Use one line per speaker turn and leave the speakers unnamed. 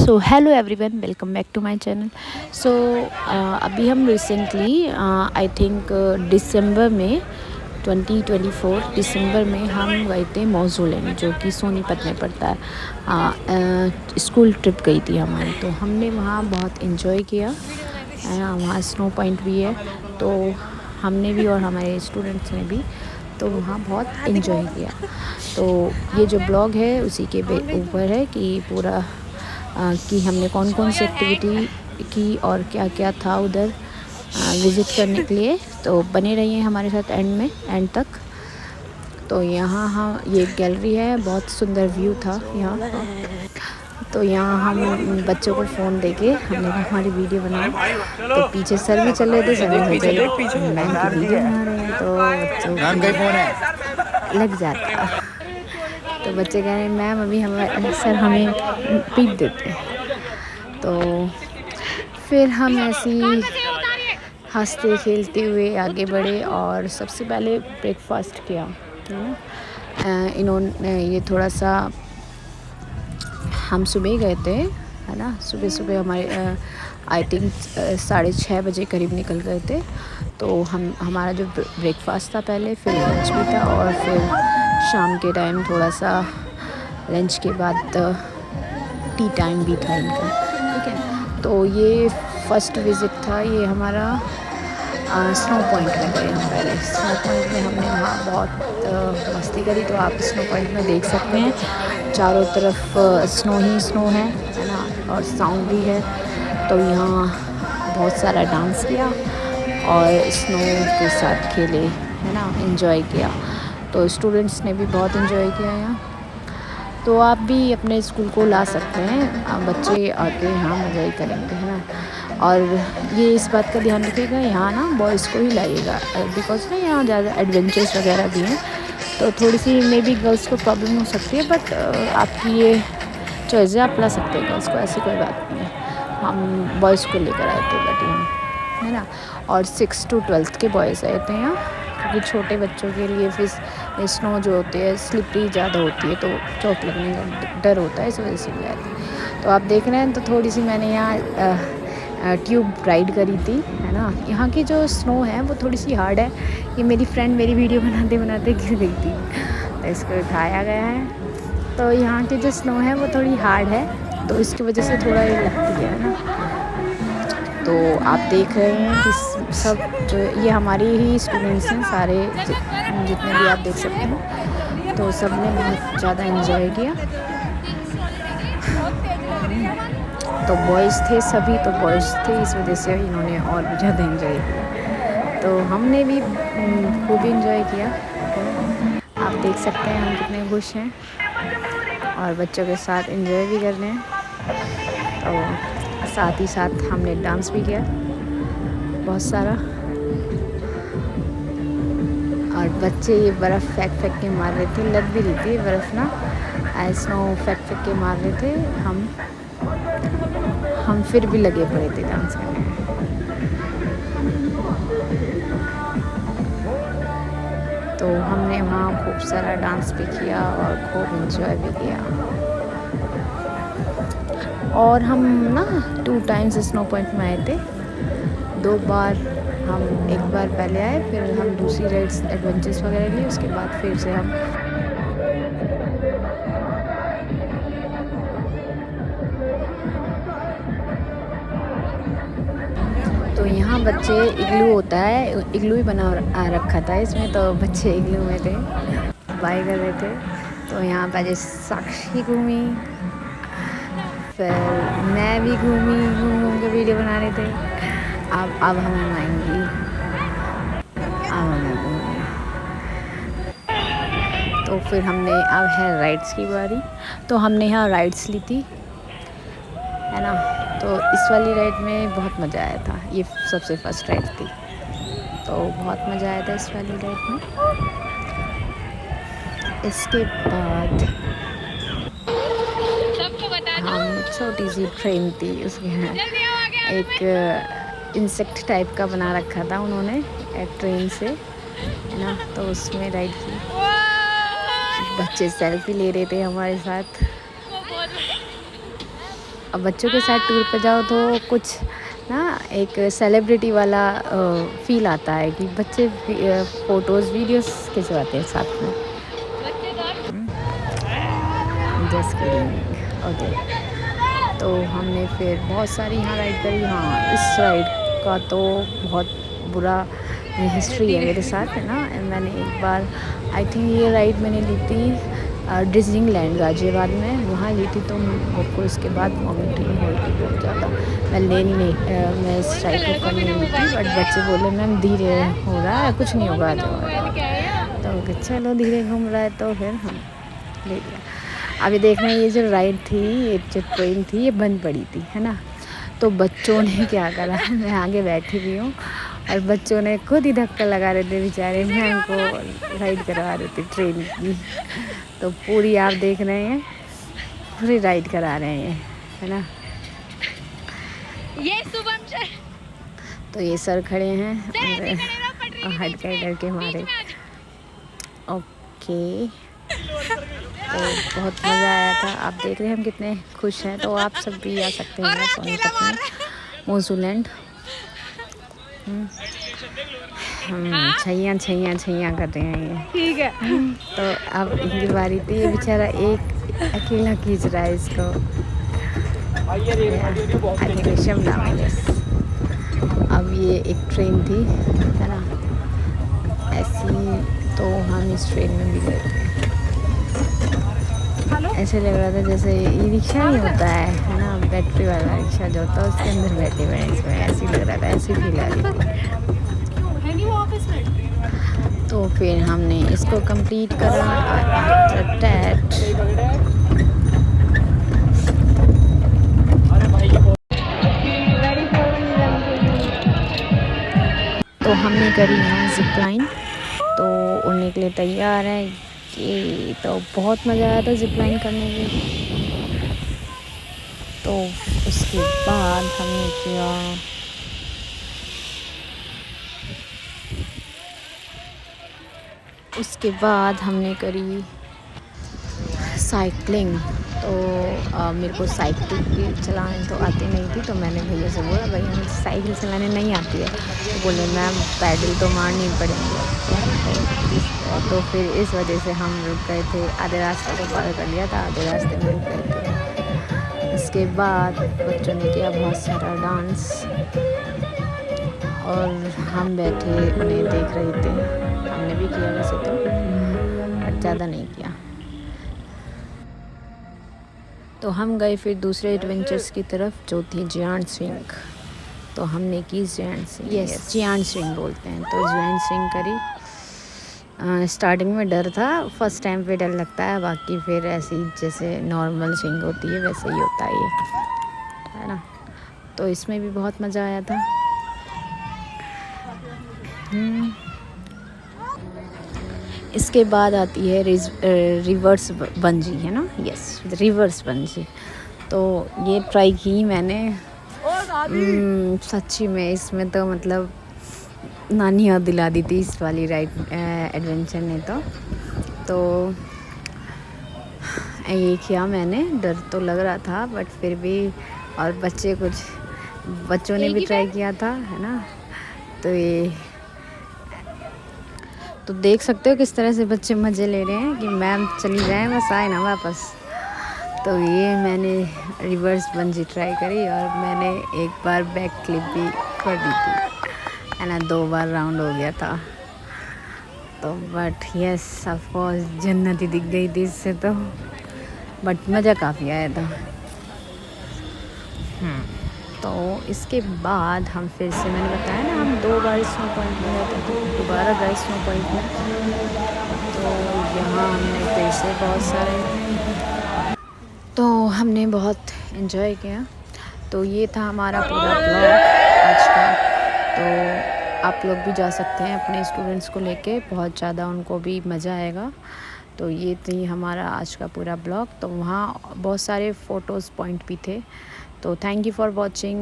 So hello everyone, welcome back to my channel. So अभी हम recently I think दिसंबर में 2024 दिसंबर में हम गए थे मौजूलैंड, जो कि सोनीपत में पड़ता है। स्कूल ट्रिप गई थी हमारी, तो हमने वहाँ बहुत इन्जॉय किया। वहाँ स्नो पॉइंट भी है, तो हमने भी और हमारे स्टूडेंट्स ने भी तो वहाँ बहुत इन्जॉय किया। तो ये जो ब्लॉग है उसी के ऊपर है कि पूरा कि हमने कौन कौन सी एक्टिविटी की और क्या क्या था उधर विज़िट करने के लिए। तो बने रहिए हमारे साथ एंड तक। तो यहाँ ये गैलरी है, बहुत सुंदर व्यू था यहाँ का। तो यहाँ हम बच्चों को फ़ोन देके हमने हमारी वीडियो बनाई। तो पीछे सर भी चल रहे थे, सर भी मैम की वीडियो बना रहे हैं, तो बच्चों को लग जाता। तो बच्चे कह रहे हैं मैम अभी हमारे सर हमें पीट देते हैं। तो फिर हम ऐसे ही हंसते खेलते हुए आगे बढ़े और सबसे पहले ब्रेकफास्ट किया। इन्होंने ये थोड़ा सा हम सुबह गए थे, है ना। सुबह हमारे आई थिंक 6:30 बजे करीब निकल गए थे। तो हमारा जो ब्रेकफास्ट था पहले, फिर लंच भी था और फिर शाम के टाइम थोड़ा सा लंच के बाद टी टाइम भी था इनका, ठीक है। तो ये फर्स्ट विज़िट था ये हमारा स्नो पॉइंट में गए हम पहले। स्नो पॉइंट में हमने वहाँ बहुत मस्ती करी। तो आप स्नो पॉइंट में देख सकते हैं चारों तरफ स्नो ही स्नो है ना, और साउंड भी है। तो यहाँ बहुत सारा डांस किया और स्नो के साथ खेले, है ना, एंजॉय किया। तो स्टूडेंट्स ने भी बहुत एंजॉय किया यहाँ। तो आप भी अपने स्कूल को ला सकते हैं, आप बच्चे आके यहाँ मज़ा ही करेंगे, है ना। और ये इस बात का ध्यान रखिएगा यहाँ ना बॉयज़ को ही लाइएगा, बिकॉज ना यहाँ ज़्यादा एडवेंचर्स वगैरह भी हैं। तो थोड़ी सी मे बी गर्ल्स को प्रॉब्लम हो सकती है, बट आपकी ये चॉइस है, आप ला सकते हैं गर्ल्स को, ऐसी कोई बात नहीं है। हम बॉयज़ को लेकर आए थे बट यहाँ, है ना। और 6 to 12 के बॉयज़ आए थे यहाँ, क्योंकि छोटे बच्चों के लिए फिर स्नो जो होती है स्लिपरी ज़्यादा होती है, तो चोट लगने का डर होता है, इस वजह से भी आए थे। तो आप देख रहे हैं, तो थोड़ी सी मैंने यहाँ ट्यूब राइड करी थी, है ना। यहाँ की जो स्नो है वो थोड़ी सी हार्ड है। ये मेरी फ्रेंड मेरी वीडियो बनाते बनाते गिर गई थी, तो इसको उठाया गया है। तो यहाँ की जो स्नो है वो थोड़ी हार्ड है, तो इसकी वजह से थोड़ा ये लगती है ना। तो आप देख रहे हैं कि सब जो ये हमारे ही स्टूडेंट्स हैं सारे, जितने भी आप देख सकते हैं। तो सब ने बहुत ज़्यादा एंजॉय किया। तो बॉयज़ थे सभी, तो बॉयज़ थे, इस वजह से इन्होंने और भी ज़्यादा एंजॉय किया। तो हमने भी खूब एंजॉय किया। आप देख सकते हैं हम कितने खुश हैं और बच्चों के साथ एंजॉय भी कर रहे हैं। तो साथ ही साथ हमने डांस भी किया बहुत सारा। और बच्चे ये बर्फ़ फेंक के मार रहे थे, लग भी रही थी बर्फ़ ना, स्नो फेंक के मार रहे थे। हम फिर भी लगे पड़े थे डांस करने में। तो हमने वहाँ खूब सारा डांस भी किया और खूब एंजॉय भी किया। और हम ना 2 टाइम्स स्नो पॉइंट में आए थे। 2 बार हम, एक बार पहले आए, फिर हम दूसरी राइड्स एडवेंचर्स वगैरह लिए, उसके बाद फिर से हम तो यहाँ बच्चे इग्लू होता है, इग्लू ही बना रखा था इसमें, तो बच्चे इग्लू में थे, बाय कर रहे थे। तो यहाँ पहले साक्षी घूमी, फिर मैं भी घूम के वीडियो बना रहे थे। अब हम आएंगी, अब हम घूमेंगे। तो फिर हमने, अब है राइड्स की बारी। तो हमने यहाँ राइड्स ली थी, है ना। तो इस वाली राइड में बहुत मज़ा आया था, ये सबसे फर्स्ट राइड थी, तो बहुत मज़ा आया था इस वाली राइड में। इसके बाद हम छोटी सी ट्रेन थी, उसमें एक इंसेक्ट टाइप का बना रखा था उन्होंने एक ट्रेन से, है ना। तो उसमें राइड की, बच्चे सेल्फी ले रहे थे हमारे साथ। अब बच्चों के साथ टूर पे जाओ तो कुछ ना एक सेलिब्रिटी वाला फील आता है कि बच्चे फ़ोटोज़ वीडियोस खिंचवाते हैं साथ में। Just kidding. ओके, तो हमने फिर बहुत सारी यहाँ राइड करी। हाँ, इस राइड का तो बहुत बुरा हिस्ट्री है मेरे साथ, है ना। मैंने एक बार आई थिंक ये राइड मैंने ली थी डिज़नीलैंड गाज़ियाबाद में, वहाँ ली थी। तो मुझको इसके बाद वॉमिटिंग हो रही बहुत ज़्यादा। मैं मैं इस राइड को करने ली थी, बट बच्चे बोले मैम धीरे हो रहा है, कुछ नहीं होगा, आ जाओ। तो चलो धीरे घूम रहा है तो फिर हम ले लिया। अभी देखना, ये जो राइड थी, ये जो ट्रेन थी, ये बंद पड़ी थी, है ना। तो बच्चों ने क्या करा, मैं आगे बैठी हुई हूँ और बच्चों ने खुद ही धक्का लगा रहे थे बेचारे, मैं उनको राइड करवा रही थी ट्रेन की। तो पूरी आप देख रहे हैं, पूरी राइड करा रहे हैं, है ना।
ये शुभम सर,
तो ये सर खड़े हैं हट कर के हमारे। ओके, तो बहुत मज़ा आया था। आप देख रहे हैं हम कितने खुश हैं। तो आप सब भी आ सकते हैं सोनीपत में, न्यूजीलैंड। छैया छैया छैया कर रहे हैं ये, ठीक है। तो अब इनकी बारी थी, ये बेचारा एक अकेला खींच रहा है इसको। शिमला में, यस। अब ये एक ट्रेन थी, है ना, ऐसी। तो हम इस ट्रेन में भी गए थे। ऐसे लग रहा था जैसे ये रिक्शा नहीं होता है ना, बैटरी वाला रिक्शा जो होता है, उसके अंदर बैठे हुए हैं इसमें, ऐसे लग रहा था, ऐसी फील आ रही थी। तो फिर हमने इसको कंप्लीट करा। आफ्टर दैट तो हमने करी यहाँ जिप लाइन, तो उड़ने के लिए तैयार है ये। तो बहुत मज़ा आया था जिप लाइन करने में। तो उसके बाद हमने किया करी साइकिलिंग। तो मेरे को साइकिल चलाने तो आती नहीं थी, तो मैंने भैया से बोला भैया मुझे साइकिल चलाने नहीं आती है। तो बोले मैम पैडल तो मारनी पड़ेंगे। तो फिर इस वजह से हम रुक गए थे, आधे रास्ते को पार कर लिया था, आधे रास्ते में रुक गए थे। इसके बाद बच्चों ने किया बहुत सारा डांस और हम बैठे उन्हें देख रहे थे। हमने भी किया वैसे तो, बट ज़्यादा नहीं किया। तो हम गए फिर दूसरे एडवेंचर्स की तरफ, जो थी जियांट स्विंग। तो हमने की giant swing, yes giant swing बोलते हैं। तो जियांट स्विंग करी। स्टार्टिंग में डर था, फर्स्ट टाइम पे डर लगता है, बाकी फिर ऐसी जैसे नॉर्मल स्विंग होती है वैसे ही होता है ये, है ना। तो इसमें भी बहुत मज़ा आया था। इसके बाद आती है रिवर्स बंजी, है ना, यस रिवर्स बंजी। तो ये ट्राई की मैंने। सच्ची में इसमें तो मतलब नानी याद दिला दी थी इस वाली राइड एडवेंचर ने। तो ये किया मैंने, डर तो लग रहा था बट फिर भी, और बच्चों ने भी ट्राई किया था, है ना। तो ये तो देख सकते हो किस तरह से बच्चे मज़े ले रहे हैं कि मैम चली जाए बस आए ना वापस। तो ये मैंने रिवर्स बंजी ट्राई करी और मैंने एक बार बैक क्लिप भी कर दी थी, है ना, 2 बार राउंड हो गया था। तो बट यस ऑफ कोर्स जन्नत ही दिख गई थी इससे तो, बट मज़ा काफ़ी आया था। तो इसके बाद हम फिर से, मैंने बताया ना, हम 2 बार स्नो पॉइंट में गए थे, तो दोबारा गए स्नो पॉइंट में। तो यहाँ हमने फिर से बहुत एंजॉय किया। तो ये था हमारा पूरा ब्लॉग आज का। तो आप लोग भी जा सकते हैं अपने स्टूडेंट्स को लेके, बहुत ज़्यादा उनको भी मज़ा आएगा। तो ये थी हमारा आज का पूरा ब्लॉग। तो वहाँ बहुत सारे फ़ोटोज़ पॉइंट भी थे। तो थैंक यू फॉर वॉचिंग।